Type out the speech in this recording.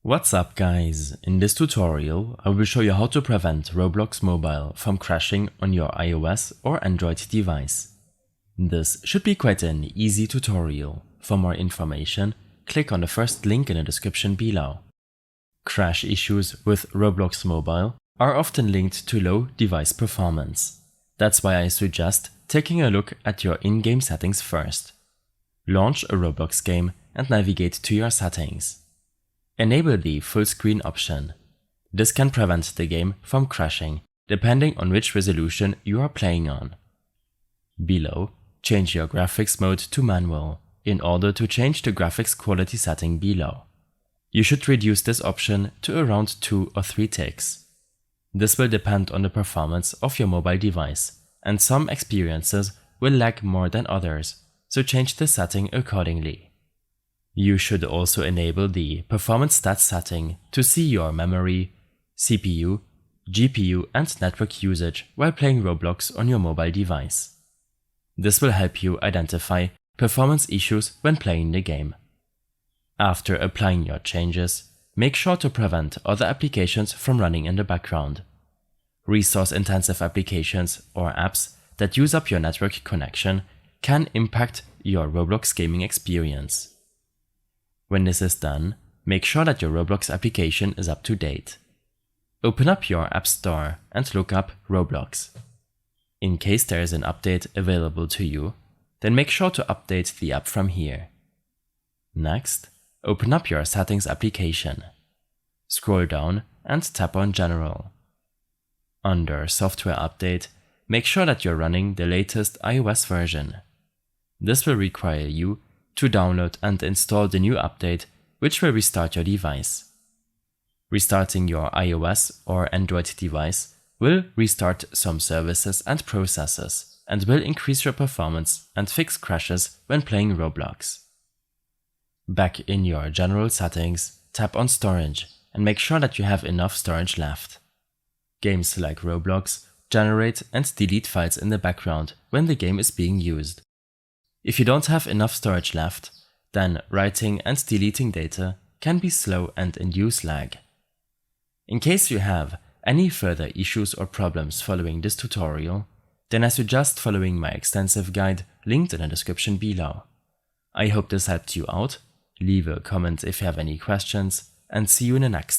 What's up guys, in this tutorial I will show you how to prevent Roblox Mobile from crashing on your iOS or Android device. This should be quite an easy tutorial. For more information, click on the first link in the description below. Crash issues with Roblox Mobile are often linked to low device performance. That's why I suggest taking a look at your in-game settings first. Launch a Roblox game and navigate to your settings. Enable the full screen option. This can prevent the game from crashing, depending on which resolution you are playing on. Below, change your graphics mode to manual in order to change the graphics quality setting below. You should reduce this option to around 2 or 3 ticks. This will depend on the performance of your mobile device, and some experiences will lag more than others, so change the setting accordingly. You should also enable the Performance Stats setting to see your memory, CPU, GPU and network usage while playing Roblox on your mobile device. This will help you identify performance issues when playing the game. After applying your changes, make sure to prevent other applications from running in the background. Resource-intensive applications or apps that use up your network connection can impact your Roblox gaming experience. When this is done, make sure that your Roblox application is up to date. Open up your App Store and look up Roblox. In case there is an update available to you, then make sure to update the app from here. Next, open up your Settings application. Scroll down and tap on General. Under Software Update, make sure that you're running the latest iOS version. This will require you to download and install the new update, which will restart your device. Restarting your iOS or Android device will restart some services and processes and will increase your performance and fix crashes when playing Roblox. Back in your general settings, tap on Storage and make sure that you have enough storage left. Games like Roblox generate and delete files in the background when the game is being used. If you don't have enough storage left, then writing and deleting data can be slow and induce lag. In case you have any further issues or problems following this tutorial, then I suggest following my extensive guide linked in the description below. I hope this helped you out. Leave a comment if you have any questions, and see you in the next one.